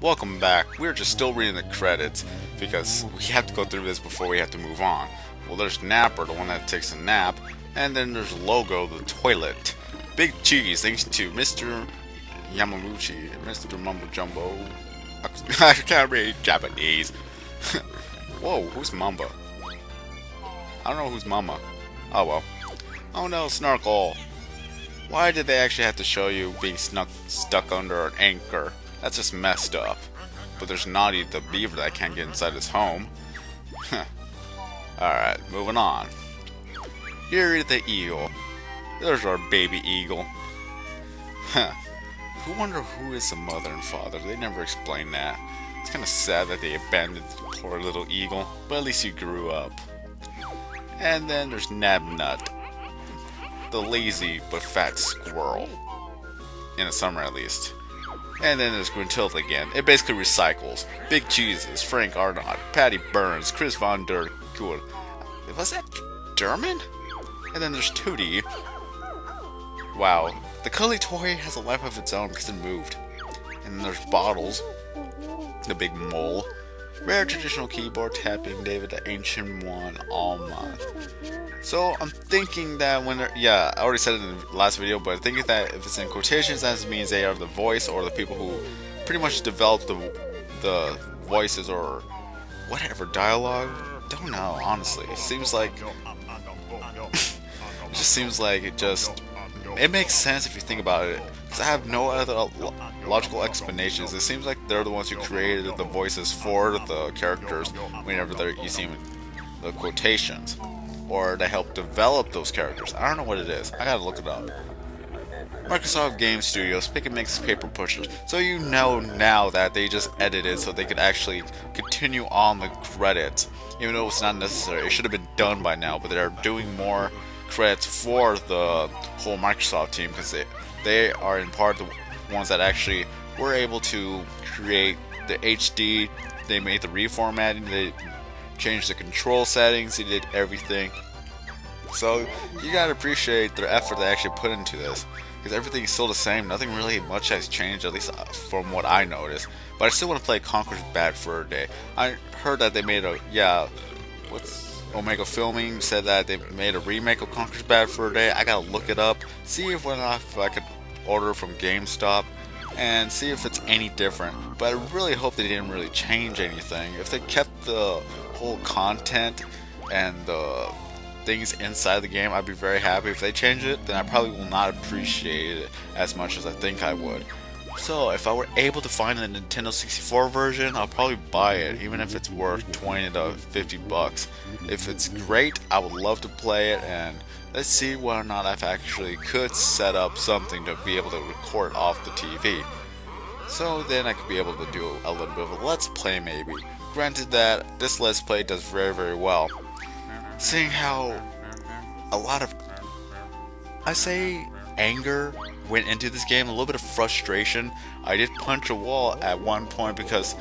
Welcome back. We're just still reading the credits because we have to go through this before we have to move on. Well, there's Napper, the one that takes a nap, and then there's Logo, the toilet. Big cheese, thanks to Mr. Yamaguchi, Mr. Mumbo Jumbo. I can't read Japanese. Whoa, who's Mamba? I don't know who's Mama. Oh well. Oh no, Snorkel. Why did they actually have to show you being stuck under an anchor? That's just messed up. But there's Naughty the beaver that can't get inside his home. Alright, moving on. Here is the eagle. There's our baby eagle. Who wonder who is the mother and father? They never explain that. It's kind of sad that they abandoned the poor little eagle, but at least he grew up. And then there's NABNUT, the lazy but fat squirrel. In the summer at least. And then there's Gruntilda again. It basically recycles. Big Cheeses, Frank Arnott, Patty Burns, Chris Von Der Kuhl. Was that German? And then there's Tootie. Wow. The cuddly toy has a life of its own because it moved. And then there's Bottles, the big mole. Rare traditional keyboard tapping, David the Ancient One, Alma. So I'm thinking that when I already said it in the last video, but I'm thinking that if it's in quotations, that means they are the voice or the people who pretty much developed the voices or whatever dialogue. Don't know, honestly. It seems like it makes sense if you think about it. Because I have no other logical explanations. It seems like they're the ones who created the voices for the characters whenever you see them in the quotations. Or they help develop those characters. I don't know what it is. I gotta look it up. Microsoft Game Studios, Pick and Mix Paper Pushers. So you know now that they just edited so they could actually continue on the credits. Even though it's not necessary. It should have been done by now, but they're doing more credits for the whole Microsoft team because they are in part the ones that actually were able to create the HD. They made the reformatting, they changed the control settings, they did everything. So you gotta appreciate their effort they actually put into this, because everything's still the same. Nothing really much has changed, at least from what I noticed. But I still want to play Conker's Bad Fur Day. I heard that they made Omega Filming said that they made a remake of Conker's Bad Fur Day. I gotta look it up, see if I could order from GameStop and see if it's any different. But I really hope they didn't really change anything. If they kept the whole content and the things inside the game, I'd be very happy. If they change it, then I probably will not appreciate it as much as I think I would. So if I were able to find a Nintendo 64 version, I'll probably buy it, even if it's worth 20 to 50 bucks. If it's great, I would love to play it, and let's see whether or not I actually could set up something to be able to record off the TV. So then I could be able to do a little bit of a Let's Play maybe. Granted that this Let's Play does very, very well. Seeing how a lot of, I say, anger went into this game, a little bit of frustration. I did punch a wall at one point because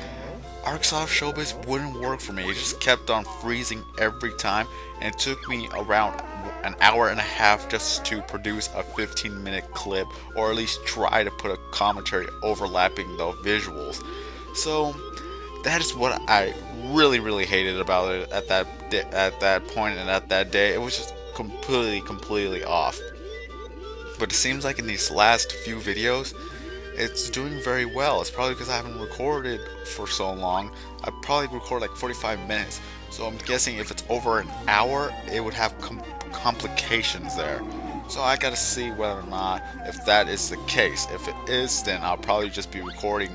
Arcsoft Showbiz wouldn't work for me. It just kept on freezing every time, and it took me around an hour and a half just to produce a 15-minute clip, or at least try to put a commentary overlapping the visuals. So that is what I really, really hated about it at that point and at that day. It was just completely off. But it seems like in these last few videos, it's doing very well. It's probably because I haven't recorded for so long. I probably record like 45 minutes. So I'm guessing if it's over an hour, it would have complications there. So I gotta see whether or not if that is the case. If it is, then I'll probably just be recording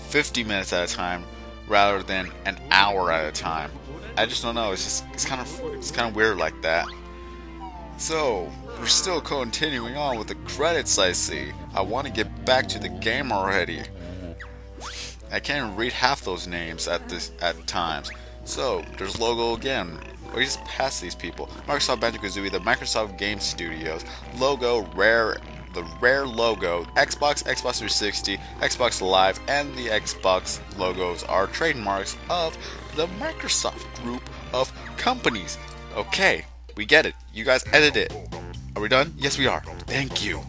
50 minutes at a time rather than an hour at a time. I just don't know. It's kind of weird like that. So we're still continuing on with the credits. I see. I want to get back to the game already. I can't even read half those names at times. So there's Logo again. We just passed these people. Microsoft Banjo Kazooie, the Microsoft Game Studios, Logo, the Rare Logo, Xbox, Xbox 360, Xbox Live, and the Xbox logos are trademarks of the Microsoft group of companies. Okay, we get it. You guys edit it. Are we done? Yes, we are. Thank you.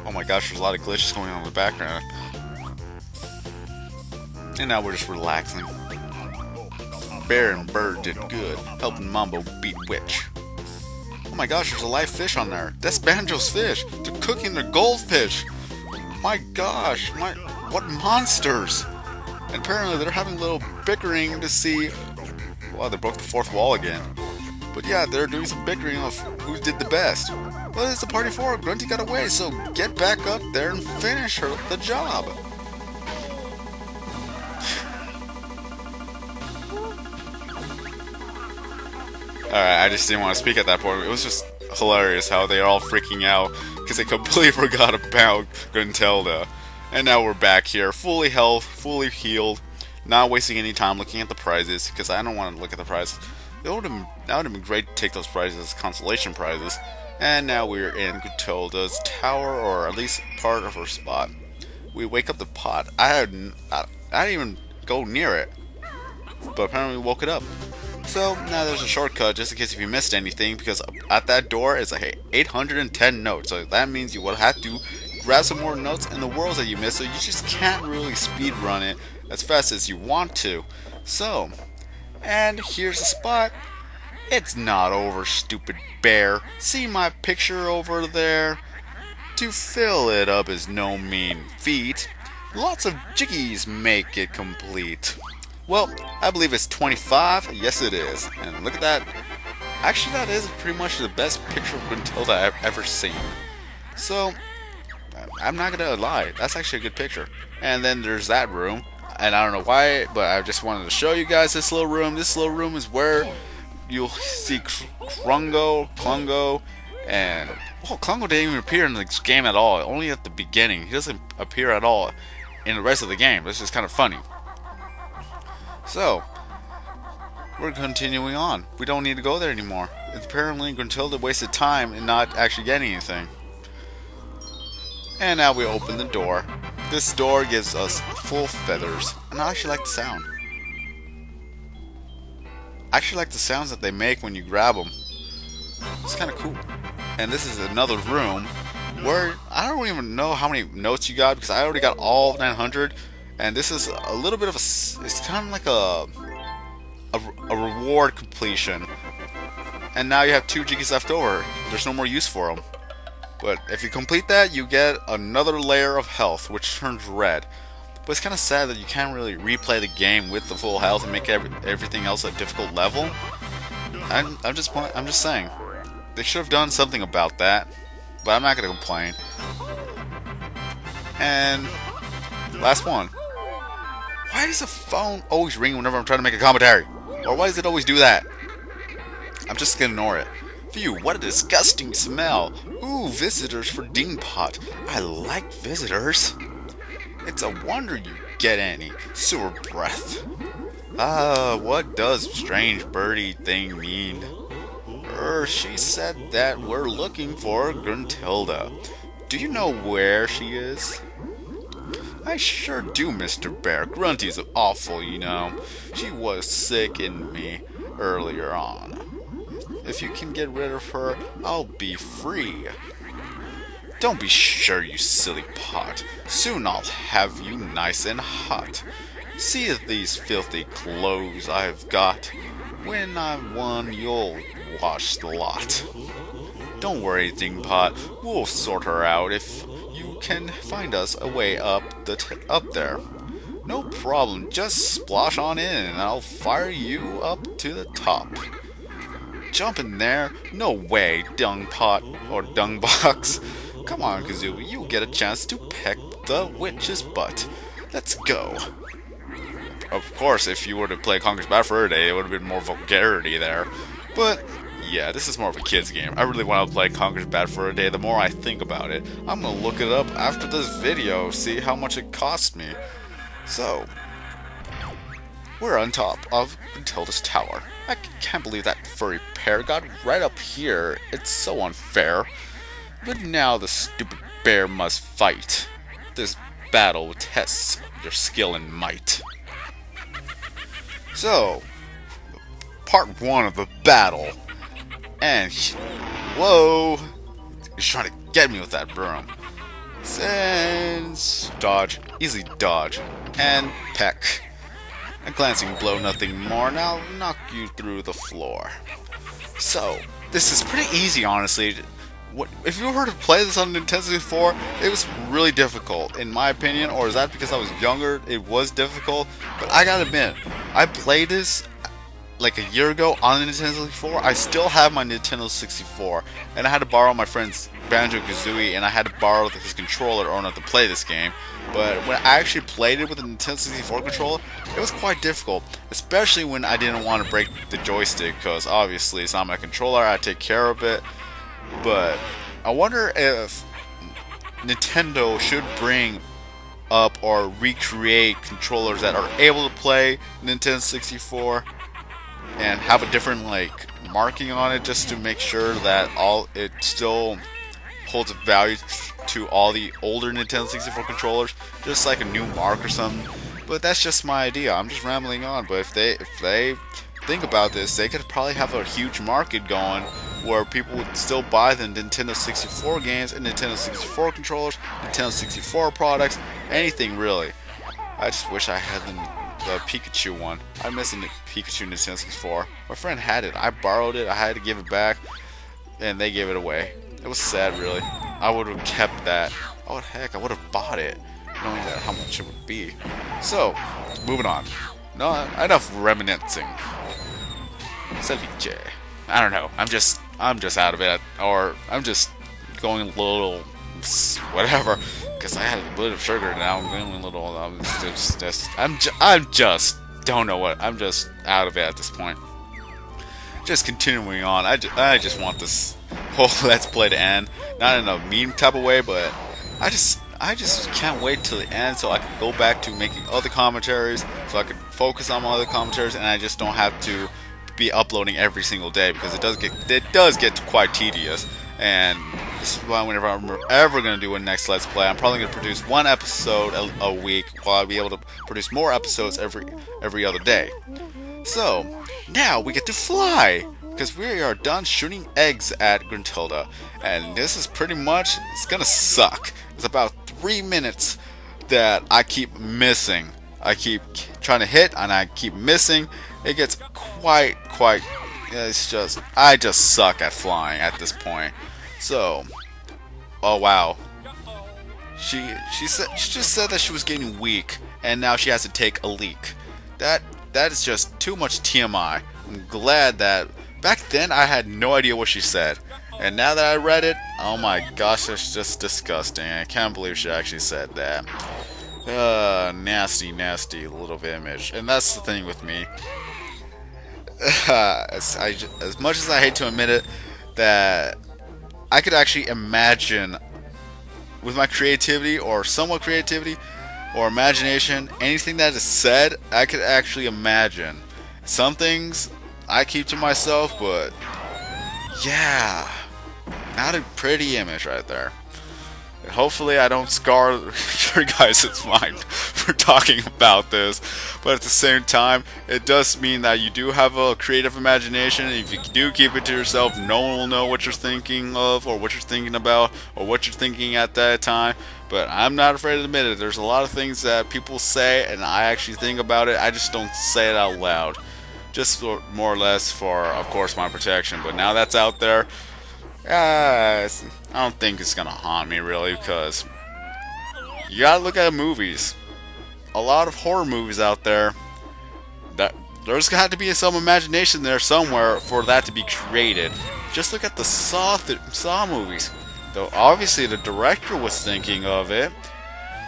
Oh my gosh, there's a lot of glitches going on in the background. And now we're just relaxing. Bear and Bird did good, helping Mumbo beat Witch. Oh my gosh, there's a live fish on there. That's Banjo's fish. They're cooking their goldfish. My gosh, what monsters! And apparently they're having a little bickering to see. Wow, they broke the fourth wall again. But yeah, they're doing some bickering of who did the best. Well, it's a party for Grunty got away, so get back up there and finish the job. Alright, I just didn't want to speak at that point. It was just hilarious how they are all freaking out because they completely forgot about Gruntilda. And now we're back here, fully health, fully healed, not wasting any time looking at the prizes because I don't want to look at the prizes. That would have been great to take those prizes as consolation prizes. And now we're in Gruntilda's tower, or at least part of her spot. We wake up the pot. I didn't even go near it, but apparently we woke it up. So now there's a shortcut just in case if you missed anything, because at that door is like 810 notes. So that means you will have to grab some more notes in the worlds that you missed. So you just can't really speed run it as fast as you want to. So, and here's the spot. It's not over, stupid bear. See my picture over there? To fill it up is no mean feat. Lots of jiggies make it complete. Well, I believe it's 25. Yes, it is. And look at that. Actually, that is pretty much the best picture of Gruntilda I've ever seen. So, I'm not gonna lie. That's actually a good picture. And then there's that room. And I don't know why, but I just wanted to show you guys this little room. This little room is where you'll see Klungo, and Klungo didn't even appear in this game at all. Only at the beginning. He doesn't appear at all in the rest of the game. This is kind of funny. So, we're continuing on. We don't need to go there anymore. Apparently, Gruntilda wasted time in not actually getting anything. And now we open the door. This door gives us full feathers. And I actually like the sound. I actually like the sounds that they make when you grab them. It's kind of cool. And this is another room where I don't even know how many notes you got because I already got all 900. And this is a little bit of it's kind of like a reward completion. And now you have 2 jiggies left over. There's no more use for them. But if you complete that, you get another layer of health, which turns red. But it's kind of sad that you can't really replay the game with the full health and make everything else a difficult level. I'm just saying. They should have done something about that. But I'm not going to complain. And last one. Why does the phone always ring whenever I'm trying to make a commentary? Or why does it always do that? I'm just going to ignore it. Phew, what a disgusting smell. Ooh, visitors for Dingpot. I like visitors. It's a wonder you get any sewer breath. What does strange birdie thing mean? She said that we're looking for Gruntilda. Do you know where she is? I sure do, Mr. Bear. Grunty's awful, you know. She was sicking me earlier on. If you can get rid of her, I'll be free. Don't be sure, you silly pot. Soon I'll have you nice and hot. See these filthy clothes I've got. When I'm one, you'll wash the lot. Don't worry, Dingpot. We'll sort her out if you can find us a way up there. No problem. Just splosh on in and I'll fire you up to the top. Jump in there? No way, dung pot or dung box. Come on, Kazooie, you get a chance to peck the witch's butt. Let's go. Of course, if you were to play Conker's Bad Fur Day, it would have been more vulgarity there. But yeah, this is more of a kid's game. I really want to play Conker's Bad Fur Day. The more I think about it, I'm gonna look it up after this video, see how much it cost me. So, we're on top of Gruntilda's tower. I can't believe that furry pair got right up here. It's so unfair. But now the stupid bear must fight. This battle tests your skill and might. So, part 1 of the battle. And, whoa! He's trying to get me with that broom. Sense, dodge, easy dodge, and peck. A glancing blow, nothing more, and I'll knock you through the floor. So, this is pretty easy, honestly. If you were to play this on Nintendo 64, it was really difficult, in my opinion, or is that because I was younger? It was difficult, but I gotta admit, I played this like a year ago on the Nintendo 64. I still have my Nintendo 64, and I had to borrow my friend's Banjo Kazooie, and I had to borrow his controller or not to play this game. But when I actually played it with the Nintendo 64 controller, it was quite difficult, especially when I didn't want to break the joystick, because obviously it's not my controller, I take care of it. But I wonder if Nintendo should bring up or recreate controllers that are able to play Nintendo 64 and have a different like marking on it, just to make sure that it still holds a value to all the older Nintendo 64 controllers, just like a new mark or something. But that's just my idea. I'm just rambling on. But if they think about this, they could probably have a huge market going where people would still buy the Nintendo 64 games and Nintendo 64 controllers, Nintendo 64 products, anything really. I just wish I had the Pikachu one. I miss the Pikachu Nintendo 64. My friend had it. I borrowed it. I had to give it back, and they gave it away. It was sad, really. I would have kept that. Oh heck, I would have bought it, knowing that how much it would be. So, moving on. No, enough reminiscing. Ceviche. I don't know. I'm just out of it, or I'm just going a little whatever, because I had a bit of sugar and now I'm going a little. I'm just don't know what. I'm just out of it at this point. Just continuing on. I just want this whole Let's Play to end, not in a meme type of way, but I just can't wait till the end so I can go back to making other commentaries, so I can focus on my other commentaries, and I just don't have to be uploading every single day, because it does get quite tedious. And this is why whenever I'm ever going to do a next Let's Play, I'm probably going to produce one episode a week, while I'll be able to produce more episodes every other day. So now we get to fly, because we are done shooting eggs at Gruntilda, and this is pretty much, it's gonna suck. It's about 3 minutes that I keep missing. I keep trying to hit and I keep missing. It gets quite it's just, I just suck at flying at this point. So, oh wow, she just said that she was getting weak and now she has to take a leak. That is just too much TMI. I'm glad that back then I had no idea what she said, and now that I read it, oh my gosh, that's just disgusting. I can't believe she actually said that. Nasty little image. And that's the thing with me. As much as I hate to admit it, that I could actually imagine, with my creativity or somewhat creativity or imagination, anything that is said, I could actually imagine. Some things I keep to myself, but yeah, not a pretty image right there. Hopefully I don't scar your guys' mind for talking about this, but at the same time, it does mean that you do have a creative imagination. If you do keep it to yourself, no one will know what you're thinking of, or what you're thinking about, or what you're thinking at that time. But I'm not afraid to admit it. There's a lot of things that people say, and I actually think about it. I just don't say it out loud. Just more or less for, of course, my protection. But now that's out there, I don't think it's gonna haunt me really, because you gotta look at movies. A lot of horror movies out there, that there's got to be some imagination there somewhere for that to be created. Just look at the Saw movies. Though obviously the director was thinking of it,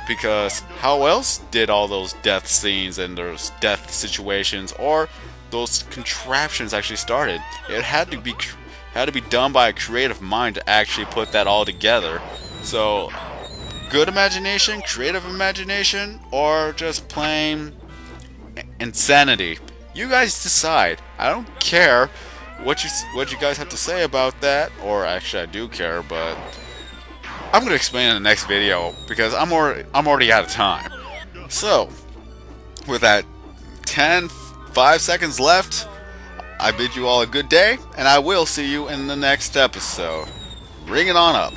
because how else did all those death scenes and those death situations or those contraptions actually started? It had to be done by a creative mind to actually put that all together. So, good imagination, creative imagination, or just plain insanity. You guys decide. I don't care what you guys have to say about that, or actually I do care, but I'm gonna explain in the next video because I'm already out of time. So, with that 5 seconds left, I bid you all a good day, and I will see you in the next episode. Ring it on up.